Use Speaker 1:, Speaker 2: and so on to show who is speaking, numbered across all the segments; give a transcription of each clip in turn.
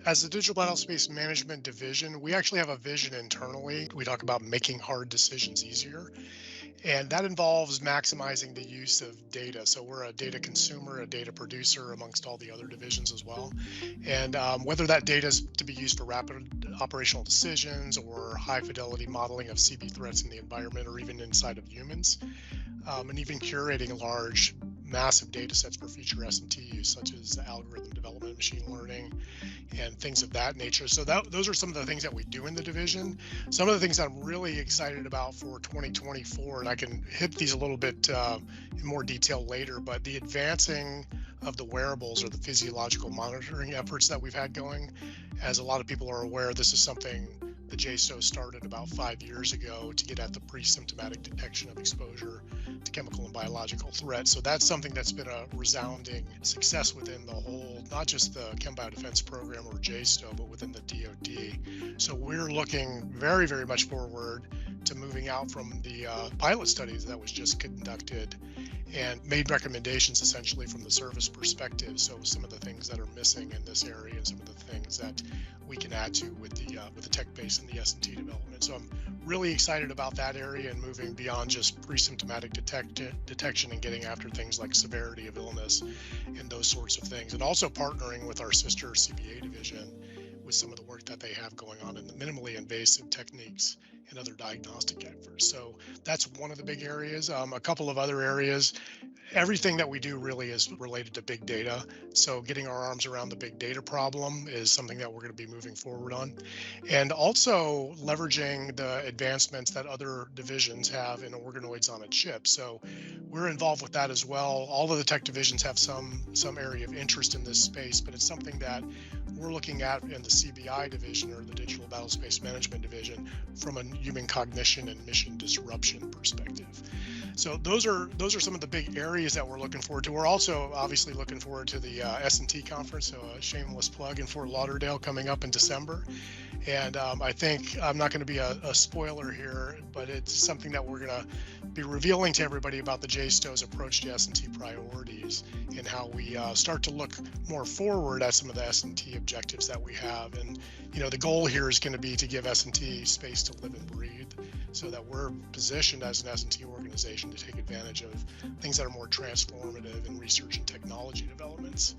Speaker 1: As the Digital Battlespace Management Division, we actually have a vision internally. We talk about making hard decisions easier, and that involves maximizing the use of data. So we're a data consumer, a data producer amongst all the other divisions as well. And whether that data is to be used for rapid operational decisions or high fidelity modeling of CB threats in the environment or even inside of humans, and even curating large, massive data sets for future S&T use, such as algorithm development, machine learning, and things of that nature. So those are some of the things that we do in the division. Some of the things I'm really excited about for 2024, and I can hit these a little bit in more detail later, but the advancing of the wearables or the physiological monitoring efforts that we've had going. As a lot of people are aware, this is something the 𝘬𝘶𝘵 started about 5 years ago to get at the pre-symptomatic detection of exposure to chemical and biological threats. So that's something that's been a resounding success within the whole, not just the Chem Biodefense Program or 𝘬𝘶𝘵, but within the DoD. So we're looking very, very much forward to moving out from the pilot studies that was just conducted and made recommendations essentially from the service perspective. So some of the things that are missing in this area and some of the things that we can add to with the tech base and the S&T development. So I'm really excited about that area and moving beyond just pre-symptomatic detection and getting after things like severity of illness and those sorts of things. And also partnering with our sister CBA division with some of the work that they have going on in the minimally invasive techniques and other diagnostic efforts. So that's one of the big areas. A couple of other areas, everything that we do really is related to big data. So getting our arms around the big data problem is something that we're going to be moving forward on. And also leveraging the advancements that other divisions have in organoids on a chip. So we're involved with that as well. All of the tech divisions have some area of interest in this space, but it's something that we're looking at in the CBI division or the Digital Battlespace Management Division from a human cognition and mission disruption perspective. So those are some of the big areas that we're looking forward to. We're also obviously looking forward to the S&T conference, so a shameless plug in Fort Lauderdale coming up in December. And I think I'm not going to be a spoiler here, but it's something that we're going to be revealing to everybody about the 𝘬𝘶𝘵's approach to S&T priorities and how we start to look more forward at some of the S&T objectives that we have. And the goal here is going to be to give S&T space to live and breathe, so that we're positioned as an S&T organization to take advantage of things that are more transformative in research and technology developments.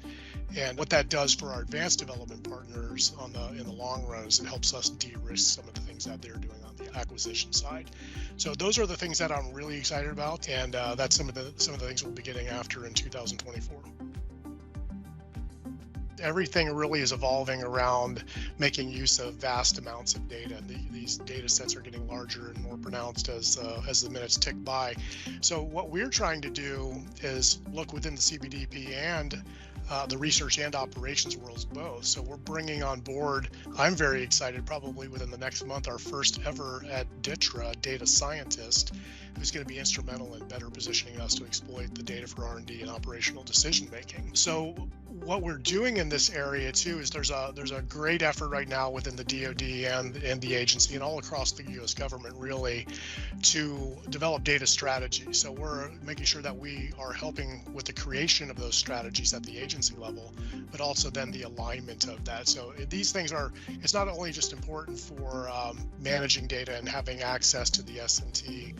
Speaker 1: And what that does for our advanced development partners in the long run is it helps us de-risk some of the things that they're doing on the acquisition side. So those are the things that I'm really excited about, and that's some of the things we'll be getting after in 2024. Everything really is evolving around making use of vast amounts of data. These data sets are getting larger and more pronounced as the minutes tick by. So what we're trying to do is look within the CBDP and the research and operations worlds both. So we're bringing on board, I'm very excited, probably within the next month, our first ever at DTRA data scientist, who's going to be instrumental in better positioning us to exploit the data for R&D and operational decision making. So what we're doing in this area too is there's a great effort right now within the DoD and the agency and all across the U.S. government really to develop data strategies. So we're making sure that we are helping with the creation of those strategies at the agency level, but also then the alignment of that. So these things it's not only just important for managing data and having access to the S&T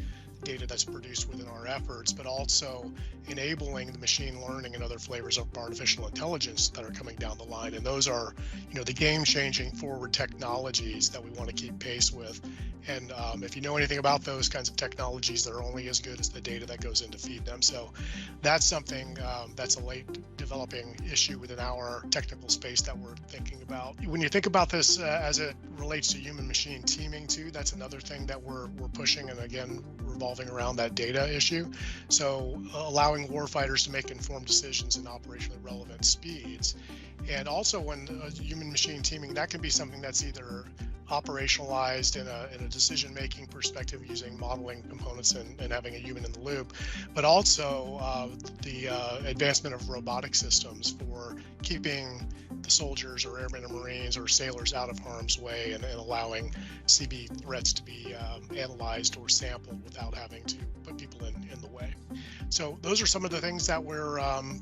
Speaker 1: data that's produced within our efforts, but also enabling the machine learning and other flavors of artificial intelligence that are coming down the line. And those are, the game-changing forward technologies that we want to keep pace with. And if you know anything about those kinds of technologies, they're only as good as the data that goes in to feed them. So that's something that's a late developing issue within our technical space that we're thinking about. When you think about this as it relates to human-machine teaming too, that's another thing that we're pushing, and again, revolving around that data issue. So allowing warfighters to make informed decisions in operationally relevant speeds. And also when human-machine teaming, that can be something that's either operationalized in a decision-making perspective using modeling components and having a human in the loop, but also the advancement of robotic systems for keeping the soldiers or airmen or Marines or sailors out of harm's way and allowing CB threats to be analyzed or sampled without having to put people in the way. So So those are some of the things that we're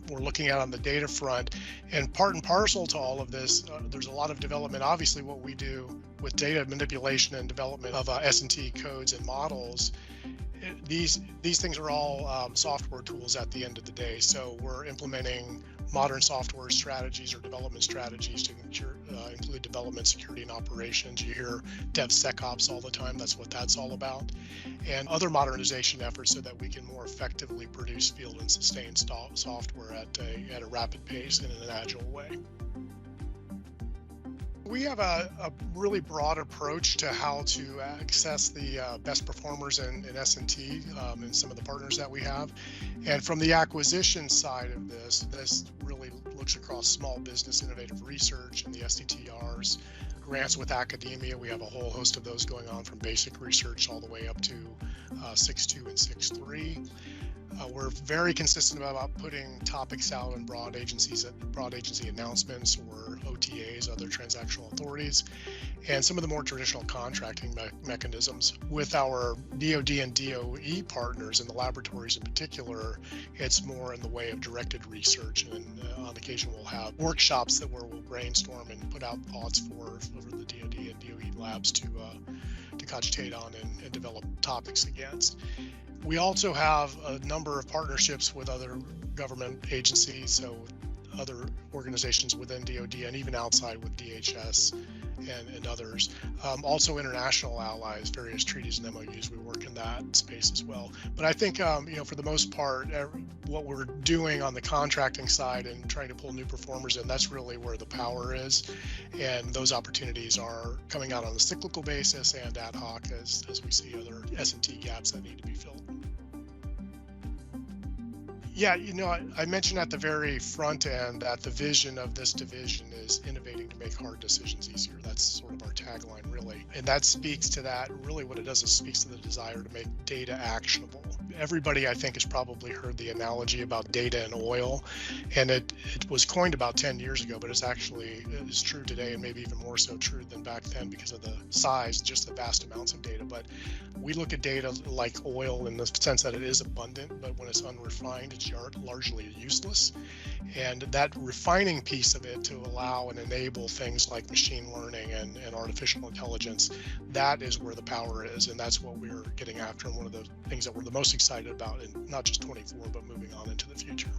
Speaker 1: looking at on the data front, and part and parcel to all of this. There's a lot of development. Obviously, what we do with data manipulation and development of S&T codes and models. These things are all software tools at the end of the day. So we're implementing modern software strategies or development strategies to include development, security, and operations. You hear DevSecOps all the time. That's what that's all about. And other modernization efforts so that we can more effectively produce, field, and sustain software at a rapid pace and in an agile way. We have a really broad approach to how to access the best performers in S&T and some of the partners that we have. And from the acquisition side of this really looks across small business innovative research and the STTRs, grants with academia. We have a whole host of those going on from basic research all the way up to 6.2 and 6.3. We're very consistent about putting topics out in broad agency announcements or OTAs, other transactional authorities, and some of the more traditional contracting mechanisms. With our DoD and DOE partners and the laboratories in particular, it's more in the way of directed research, and on occasion we'll have workshops where we'll brainstorm and put out thoughts for the DoD and DOE labs to cogitate on and develop topics against. We also have a number of partnerships with other government agencies, so other organizations within DoD and even outside with DHS and others. Also international allies, various treaties and MOUs, we work in that space as well. But I think, for the most part, what we're doing on the contracting side and trying to pull new performers in, that's really where the power is. And those opportunities are coming out on a cyclical basis and ad hoc as we see other S&T gaps that need to be filled. Yeah, I mentioned at the very front end that the vision of this division is innovating to make hard decisions easier. That's sort of our tagline, really. And that speaks to that. Really what it does is speaks to the desire to make data actionable. Everybody, I think, has probably heard the analogy about data and oil. And it was coined about 10 years ago, but it's true today, and maybe even more so true than back then because of the size, just the vast amounts of data. But we look at data like oil in the sense that it is abundant, but when it's unrefined, it's largely useless. And that refining piece of it to allow and enable things like machine learning and artificial intelligence, that is where the power is. And that's what we're getting after, and one of the things that we're the most excited about in not just 24, but moving on into the future.